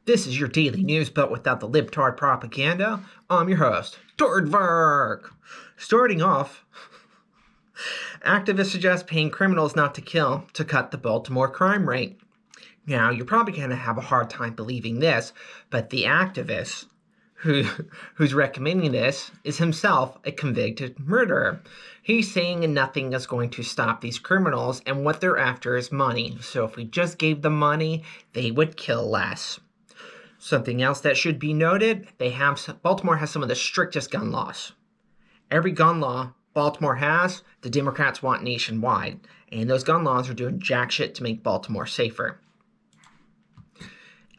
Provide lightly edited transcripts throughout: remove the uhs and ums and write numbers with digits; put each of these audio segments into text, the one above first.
This is your daily news, but without the libtard propaganda. I'm your host, TheBloodyAardvarks. Starting off, activists suggest paying criminals not to kill to cut the Baltimore crime rate. Now, you're probably going to have a hard time believing this, but the activist who's recommending this is himself a convicted murderer. He's saying nothing is going to stop these criminals, and what they're after is money. So if we just gave them money, they would kill less. Something else that should be noted, Baltimore has some of the strictest gun laws. Every gun law Baltimore has, the Democrats want nationwide, and those gun laws are doing jack shit to make Baltimore safer.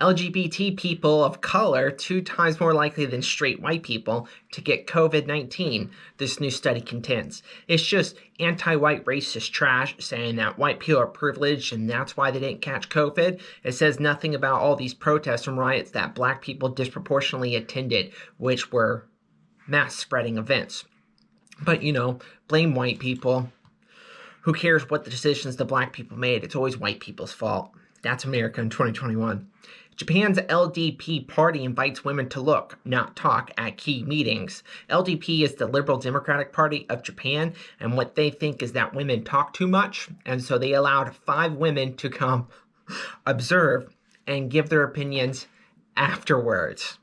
LGBT people of color 2 times more likely than straight white people to get COVID-19, this new study contends. It's just anti-white racist trash saying that white people are privileged and that's why they didn't catch COVID. It says nothing about all these protests and riots that black people disproportionately attended, which were mass spreading events. But, blame white people. Who cares what the decisions the black people made? It's always white people's fault. That's America in 2021. Japan's LGBT party invites women to look, not talk, at key meetings. LDP is the Liberal Democratic Party of Japan, and what they think is that women talk too much, and so they allowed 5 women to come observe and give their opinions afterwards.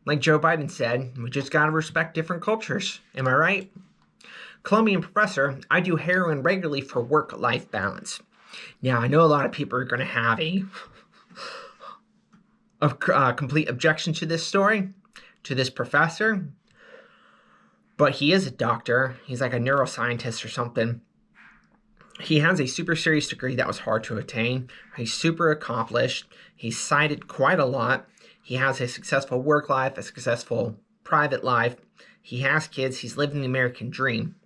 Like Joe Biden said, we just gotta respect different cultures. Am I right? Colombian Professor, I do heroin regularly for work-life balance. Now, I know a lot of people are going to have a complete objection to this story, to this professor, but he is a doctor. He's like a neuroscientist or something. He has a super serious degree that was hard to attain. He's super accomplished. He's cited quite a lot. He has a successful work life, a successful private life. He has kids. He's living the American dream.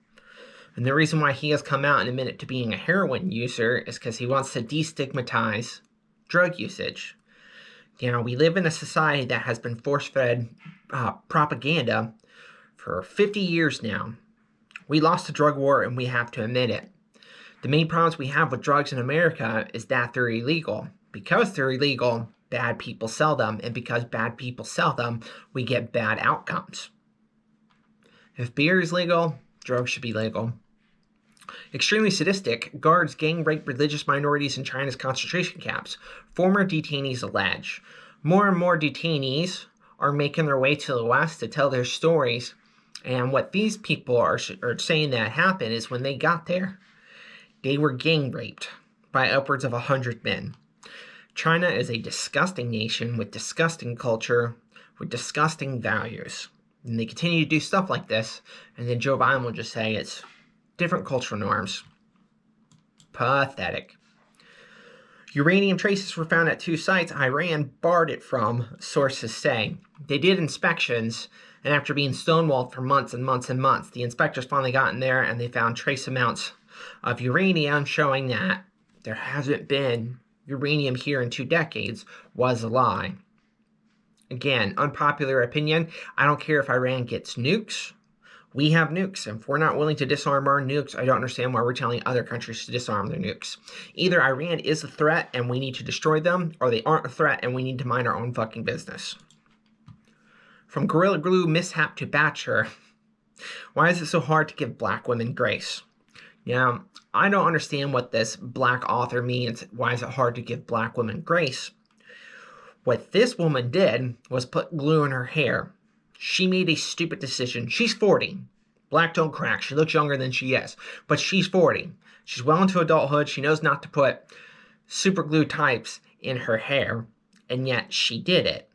And the reason why he has come out and admitted to being a heroin user is because he wants to destigmatize drug usage. We live in a society that has been force-fed propaganda for 50 years now. We lost the drug war and we have to admit it. The main problems we have with drugs in America is that they're illegal. Because they're illegal, bad people sell them. And because bad people sell them, we get bad outcomes. If beer is legal, drugs should be legal. Extremely sadistic, guards gang rape religious minorities in China's concentration camps. Former detainees allege. More and more detainees are making their way to the West to tell their stories. And what these people are saying that happened is when they got there, they were gang raped by upwards of 100 men. China is a disgusting nation with disgusting culture, with disgusting values. And they continue to do stuff like this, and then Joe Biden will just say it's different cultural norms. Pathetic. Uranium traces were found at 2 sites Iran barred it from, sources say. They did inspections, and after being stonewalled for months and months and months, the inspectors finally got in there and they found trace amounts of uranium showing that there hasn't been uranium here in 2 decades was a lie. Again, unpopular opinion. I don't care if Iran gets nukes. We have nukes, and if we're not willing to disarm our nukes, I don't understand why we're telling other countries to disarm their nukes. Either Iran is a threat and we need to destroy them, or they aren't a threat and we need to mind our own fucking business. From Gorilla Glue mishap to Bachelor, why is it so hard to give black women grace? Now, I don't understand what this black author means. Why is it hard to give black women grace? What this woman did was put glue in her hair. She made a stupid decision. She's 40. Black don't crack. She looks younger than she is. But she's 40. She's well into adulthood. She knows not to put super glue types in her hair. And yet she did it.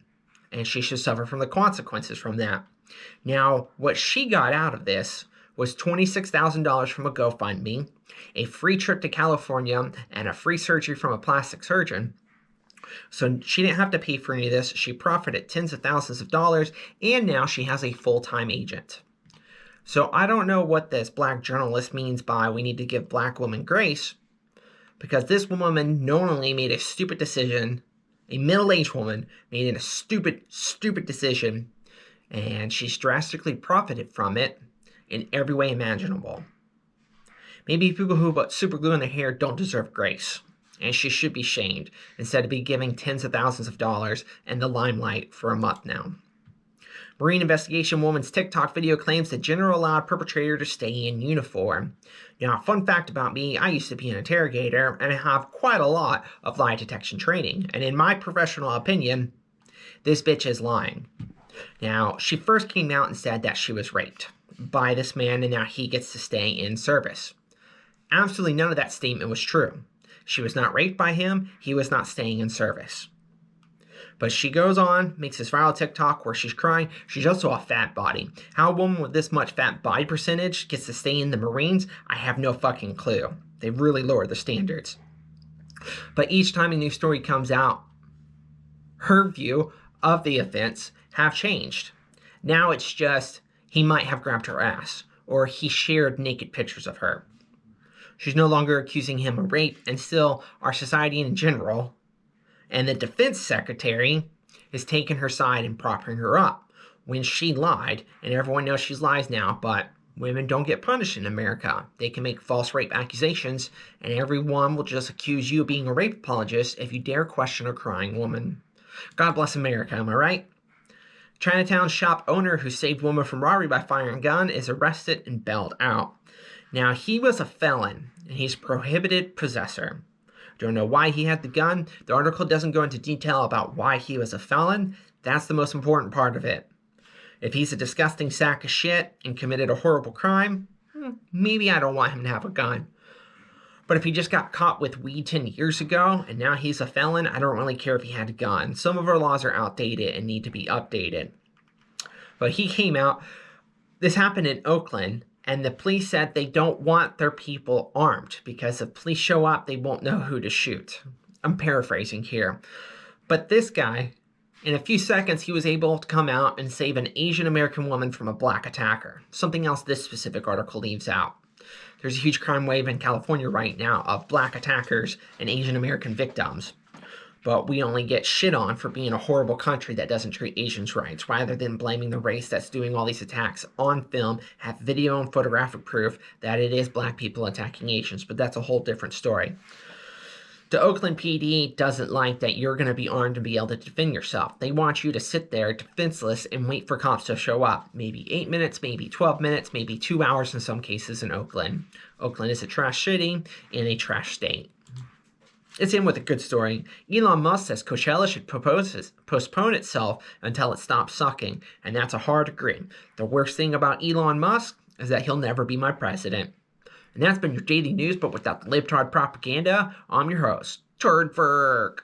And she should suffer from the consequences from that. Now, what she got out of this was $26,000 from a GoFundMe, a free trip to California, and a free surgery from a plastic surgeon. So she didn't have to pay for any of this. She profited tens of thousands of dollars, and now she has a full-time agent. So I don't know what this black journalist means by we need to give black women grace, because this woman not only made a stupid decision, a middle-aged woman made a stupid decision, and she's drastically profited from it in every way imaginable. Maybe people who put super glue in their hair don't deserve grace. and she should be shamed instead of be giving tens of thousands of dollars in the limelight for a month now. Marine investigation woman's TikTok video claims the general allowed perpetrator to stay in uniform. Now, fun fact about me, I used to be an interrogator, and I have quite a lot of lie detection training. And in my professional opinion, this bitch is lying. Now, she first came out and said that she was raped by this man, and now he gets to stay in service. Absolutely none of that statement was true. She was not raped by him. He was not staying in service. But she goes on, makes this viral TikTok where she's crying. She's also a fat body. How a woman with this much fat body percentage gets to stay in the Marines, I have no fucking clue. They really lowered the standards. But each time a new story comes out, her view of the offense have changed. Now it's just, he might have grabbed her ass, or he shared naked pictures of her. She's no longer accusing him of rape, and still, our society in general, and the defense secretary, is taking her side and propping her up when she lied, and everyone knows she lies now, but women don't get punished in America. They can make false rape accusations, and everyone will just accuse you of being a rape apologist if you dare question a crying woman. God bless America, am I right? Chinatown shop owner who saved woman from robbery by firing a gun is arrested and bailed out. Now, he was a felon, and he's a prohibited possessor. Don't know why he had the gun. The article doesn't go into detail about why he was a felon. That's the most important part of it. If he's a disgusting sack of shit and committed a horrible crime, maybe I don't want him to have a gun. But if he just got caught with weed 10 years ago and now he's a felon, I don't really care if he had a gun. Some of our laws are outdated and need to be updated. But he came out. This happened in Oakland. And the police said they don't want their people armed because if police show up, they won't know who to shoot. I'm paraphrasing here. But this guy, in a few seconds, he was able to come out and save an Asian American woman from a black attacker. Something else this specific article leaves out. There's a huge crime wave in California right now of black attackers and Asian American victims. But we only get shit on for being a horrible country that doesn't treat Asians right, rather than blaming the race that's doing all these attacks on film, have video and photographic proof that it is black people attacking Asians, but that's a whole different story. The Oakland PD doesn't like that you're going to be armed and be able to defend yourself. They want you to sit there defenseless and wait for cops to show up. Maybe 8 minutes, maybe 12 minutes, maybe 2 hours in some cases in Oakland. Oakland is a trash city and a trash state. It's in with a good story. Elon Musk says Coachella should postpone itself until it stops sucking, and that's a hard agree. The worst thing about Elon Musk is that he'll never be my president. And that's been your daily news, but without the libtard propaganda. I'm your host, Aardvarks.